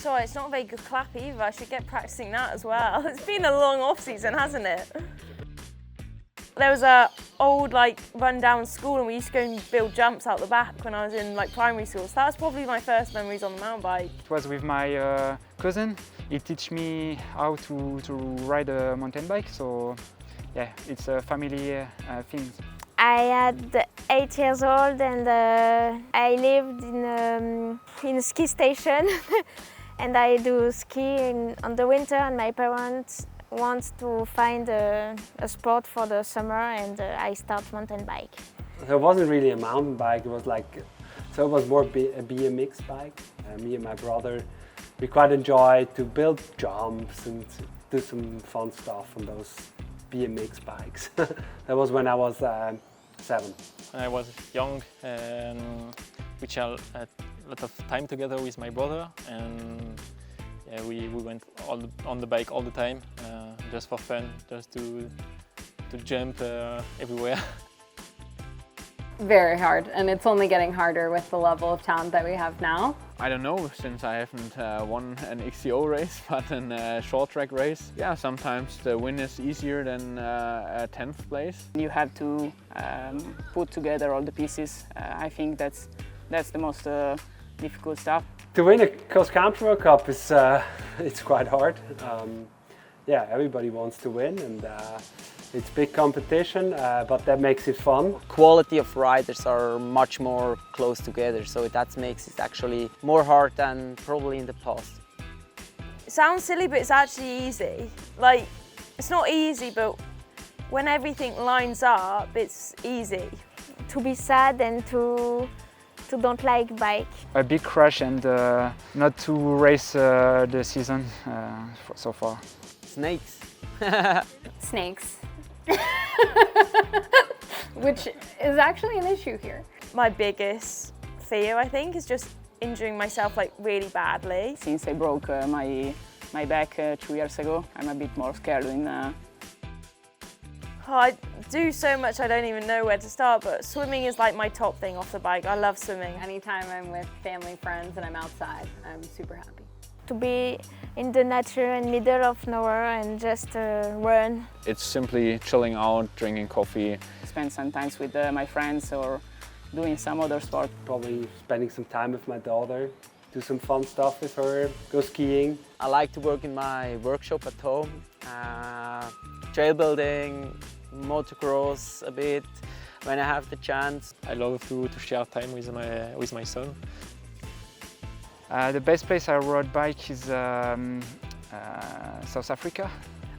So it's not a very good clap either. I should get practicing that as well. It's been a long off-season, hasn't it? There was a old run-down school and we used to go and build jumps out the back when I was in primary school. So that was probably my first memories on the mountain bike. It was with my cousin. He taught me how to ride a mountain bike. So yeah, it's a family thing. I had 8 years old and I lived in a ski station and I do ski on the winter, and my parents want to find a sport for the summer, and I start mountain bike. So it wasn't really a mountain bike, it was so it was more a BMX bike. Me and my brother, we quite enjoyed to build jumps and do some fun stuff on those BMX bikes. That was when I was 7. I was young, we had a lot of time together with my brother, and yeah, we went on the bike all the time, just for fun, just to jump everywhere. Very hard, and it's only getting harder with the level of talent that we have now. I don't know, since I haven't won an XCO race, but a short track race. Yeah, sometimes the win is easier than a 10th place. You have to put together all the pieces. I think that's the most difficult stuff. To win a cross-country World Cup is it's quite hard. Yeah, everybody wants to win, and it's big competition, but that makes it fun. Quality of riders are much more close together, so that makes it actually more hard than probably in the past. It sounds silly, but it's actually easy. It's not easy, but when everything lines up, it's easy. To be sad and to don't like bike. A big crash and not to race the season so far. Snakes. Snakes. Which is actually an issue here. My biggest fear, I think, is just injuring myself really badly. Since I broke my back 2 years ago, I'm a bit more scared I do so much I don't even know where to start, but swimming is my top thing off the bike. I love swimming. Anytime I'm with family, friends, and I'm outside, I'm super happy. To be in the nature in middle of nowhere and just run. It's simply chilling out, drinking coffee. Spend some time with my friends or doing some other sport. Probably spending some time with my daughter, do some fun stuff with her, go skiing. I like to work in my workshop at home, trail building, motocross a bit when I have the chance. I love to share time with my son. The best place I rode bike is South Africa.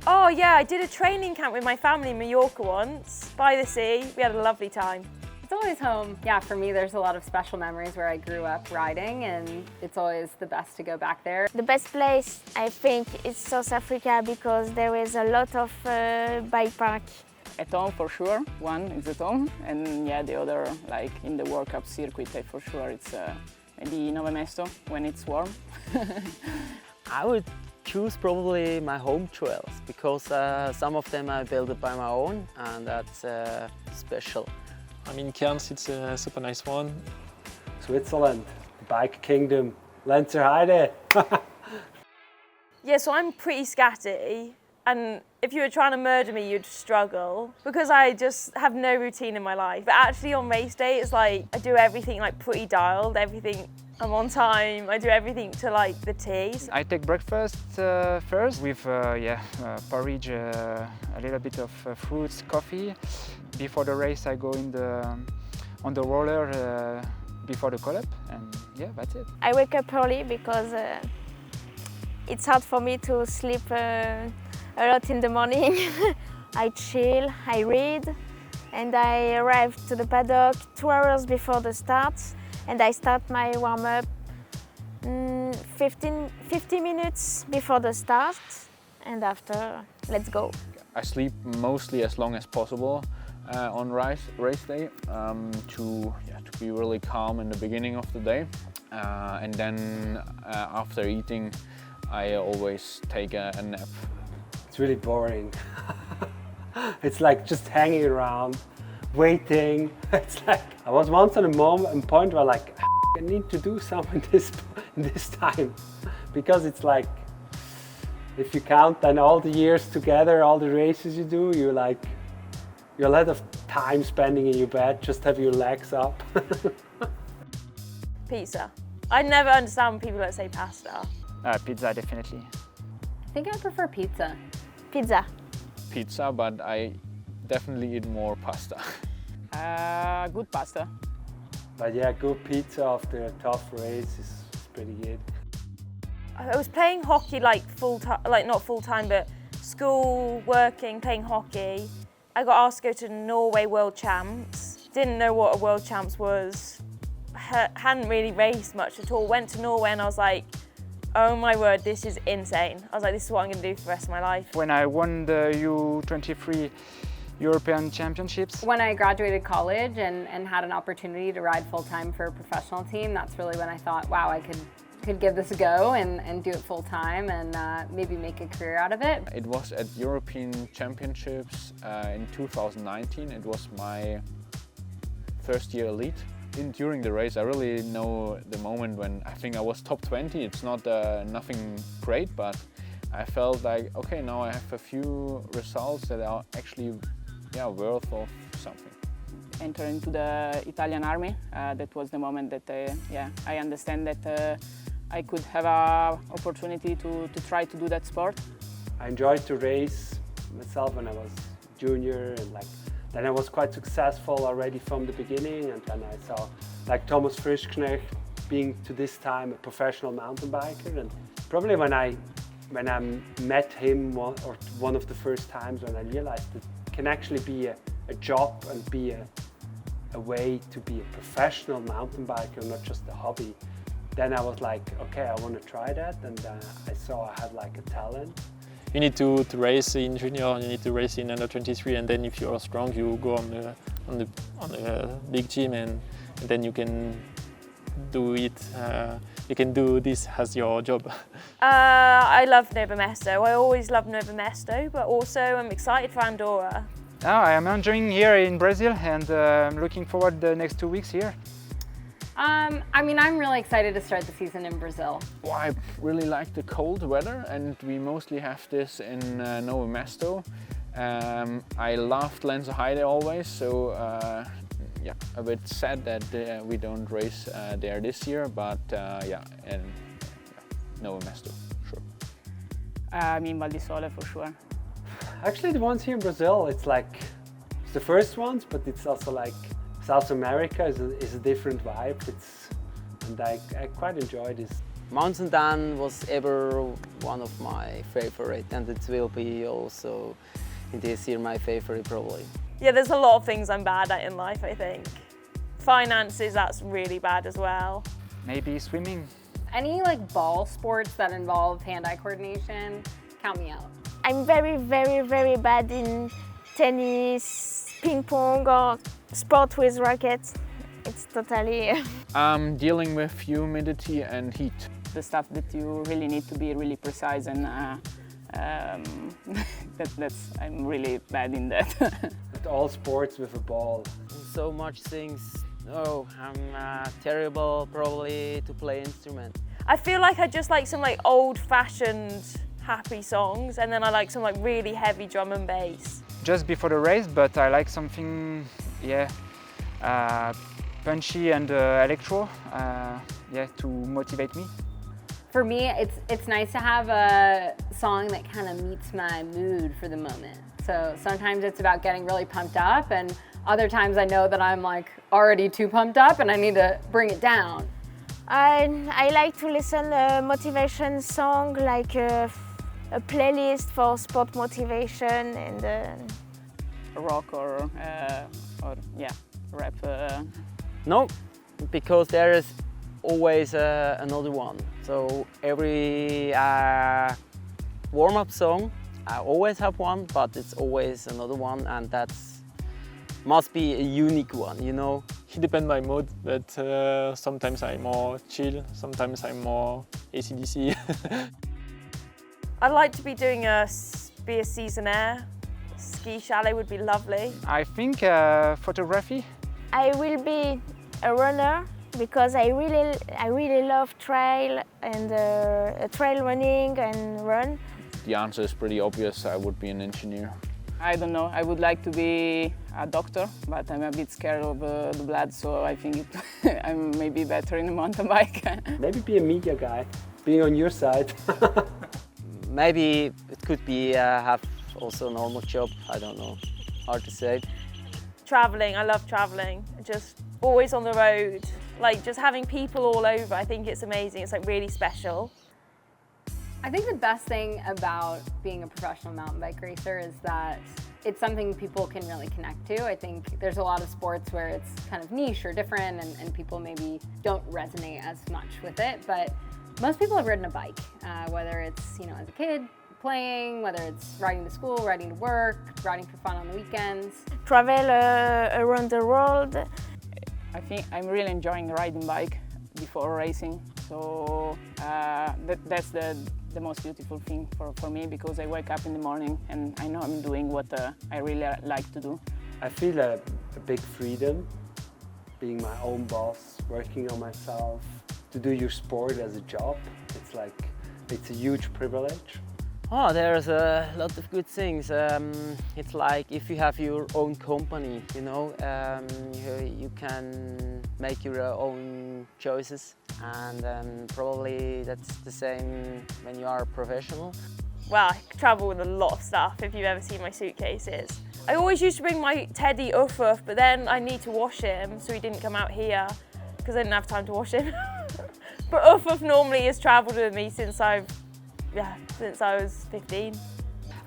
Oh yeah, I did a training camp with my family in Mallorca once, by the sea. We had a lovely time. It's always home. Yeah, for me there's a lot of special memories where I grew up riding, and it's always the best to go back there. The best place, I think, is South Africa because there is a lot of bike park. At home for sure, one is at home, and yeah, the other in the World Cup circuit for sure it's maybe Nove Mesto when it's warm. I would choose probably my home trails because some of them I built it by my own, and that's special. I mean, Cairns, it's a super nice one. Switzerland, the bike kingdom, Lenzerheide. Yeah, so I'm pretty scatty, and if you were trying to murder me, you'd struggle because I just have no routine in my life. But actually on race day, it's I do everything pretty dialed, everything. I'm on time, I do everything to the T. I take breakfast first with porridge, a little bit of fruits, coffee. Before the race I go on the roller before the call-up, and yeah, that's it. I wake up early because it's hard for me to sleep a lot in the morning. I chill, I read, and I arrive to the paddock 2 hours before the start, and I start my warm-up 50 minutes before the start, and after, let's go. I sleep mostly as long as possible on race day to be really calm in the beginning of the day, and then after eating I always take a nap. It's really boring. It's just hanging around, waiting. It's I was once on a point where I need to do something in this time. because it's like, if you count then all the years together, all the races you do, you're a lot of time spending in your bed, just have your legs up. Pizza. I never understand when people don't say pasta. Pizza, definitely. I think I prefer pizza. Pizza. Pizza, but I definitely eat more pasta. Good pasta. But yeah, good pizza after a tough race is pretty good. I was playing hockey like full time, like not full time, but school, working, playing hockey. I got asked to go to Norway World Champs. Didn't know what a World Champs was. Hadn't really raced much at all. Went to Norway and I was like, oh my word, this is insane. I was like, this is what I'm going to do for the rest of my life. When I won the U23 European Championships. When I graduated college and had an opportunity to ride full-time for a professional team, that's really when I thought, wow, I could give this a go and do it full-time and maybe make a career out of it. It was at European Championships in 2019. It was my first year elite. During the race, I really know the moment when I think I was top 20. It's not nothing great, but I felt like, okay, now I have a few results that are actually worth of something. Enter into the Italian army. That was the moment that I understand that I could have an opportunity to try to do that sport. I enjoyed to race myself when I was junior, and then I was quite successful already from the beginning, and then I saw like Thomas Frischknecht being to this time a professional mountain biker, and probably when I met him one of the first times when I realized that it can actually be a job and be a way to be a professional mountain biker, not just a hobby, then I was like, okay, I want to try that, and I saw I had like a talent. You need to race in junior, you need to race in under 23, and then if you are strong, you go on the big team, and then you can do it. You can do this as your job. I love Novo Mesto. I always love Novo Mesto, but also I'm excited for Andorra. I am enjoying here in Brazil, and I'm looking forward the next 2 weeks here. I mean, I'm really excited to start the season in Brazil. Well, I really like the cold weather, and we mostly have this in Novo Mesto. I loved Lenzerheide always, so a bit sad that we don't race there this year, but Novo Mesto, sure. I mean, Val di Sole for sure. Actually, the ones here in Brazil, it's the first ones, but it's also like South America is a different vibe. And I quite enjoy this. Mountain Dan was ever one of my favorite, and it will be also in this year my favorite probably. Yeah, there's a lot of things I'm bad at in life, I think. Finances, that's really bad as well. Maybe swimming. Any ball sports that involve hand-eye coordination, count me out. I'm very, very, very bad in tennis, ping pong, or sport with rackets. It's totally... Dealing with humidity and heat. The stuff that you really need to be really precise, and I'm really bad in that. With all sports with a ball. So much things. Oh, I'm terrible probably to play instrument. I feel like I just like some old-fashioned happy songs, and then I like some really heavy drum and bass. Just before the race, but I like something, punchy and electro, to motivate me. For me, it's nice to have a song that kind of meets my mood for the moment. So sometimes it's about getting really pumped up, and other times I know that I'm already too pumped up and I need to bring it down. I like to listen a motivation song, like a playlist for sport motivation, and rock or rap. No, because there is always another one. So every warm-up song, I always have one, but it's always another one, and that's must be a unique one, you know. It depends my mood, but sometimes I'm more chill, sometimes I'm more AC/DC. I'd like to be doing be a seasonaire. Ski chalet would be lovely. I think photography. I will be a runner because I really love trail and trail running and run. The answer is pretty obvious. I would be an engineer. I don't know, I would like to be a doctor, but I'm a bit scared of the blood, so I think I'm maybe better in a mountain bike. Maybe be a media guy, being on your side. Maybe it could be have also a normal job, I don't know, hard to say. Traveling, I love traveling, just always on the road. Like just having people all over, I think it's amazing, it's like really special. I think the best thing about being a professional mountain bike racer is that it's something people can really connect to. I think there's a lot of sports where it's kind of niche or different and people maybe don't resonate as much with it, but most people have ridden a bike, whether it's, you know, as a kid, playing, whether it's riding to school, riding to work, riding for fun on the weekends. Travel around the world. I think I'm really enjoying riding bike before racing, so that's the most beautiful thing for me, because I wake up in the morning and I know I'm doing what I really like to do. I feel a big freedom, being my own boss, working on myself. To do your sport as a job, it's a huge privilege. Oh, there's a lot of good things. It's like if you have your own company, you know, you can make your own choices, and probably that's the same when you are a professional. Well, I travel with a lot of stuff, if you've ever seen my suitcases. I always used to bring my teddy Uff, but then I need to wash him, so he didn't come out here, because I didn't have time to wash him. But Uff normally has travelled with me since I was 15.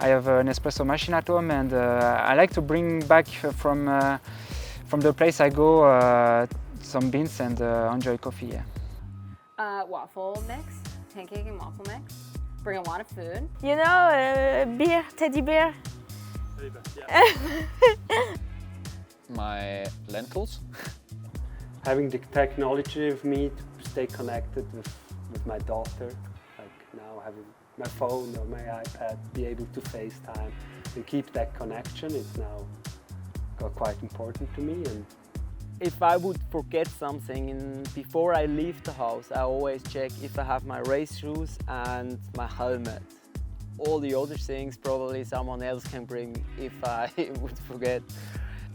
I have an espresso machine at home, and I like to bring back from the place I go some beans and enjoy coffee. Yeah. Waffle mix, pancake and waffle mix. Bring a lot of food. You know, beer, teddy bear. My lentils. Having the technology of me to stay connected with my daughter, like now having my phone or my iPad, be able to FaceTime and keep that connection, it's now got quite important to me. And if I would forget something before I leave the house, I always check if I have my race shoes and my helmet. All the other things probably someone else can bring if I would forget.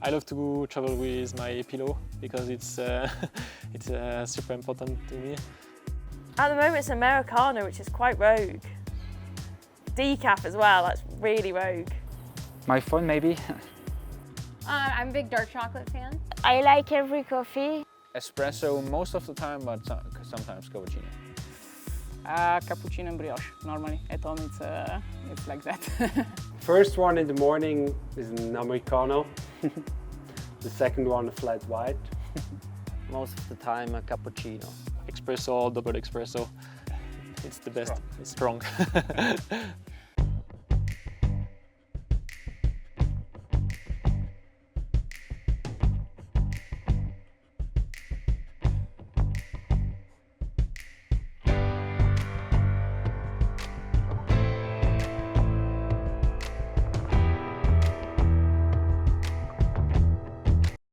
I love to travel with my pillow because it's super important to me. At the moment it's Americano, which is quite rogue. Decaf as well, that's really rogue. My phone maybe. I'm a big dark chocolate fan. I like every coffee. Espresso most of the time, but sometimes cappuccino. Cappuccino and brioche, normally. At home it's like that. First one in the morning is an Americano. The second one a flat white. Most of the time a cappuccino. Espresso, double espresso. It's the best. It's strong.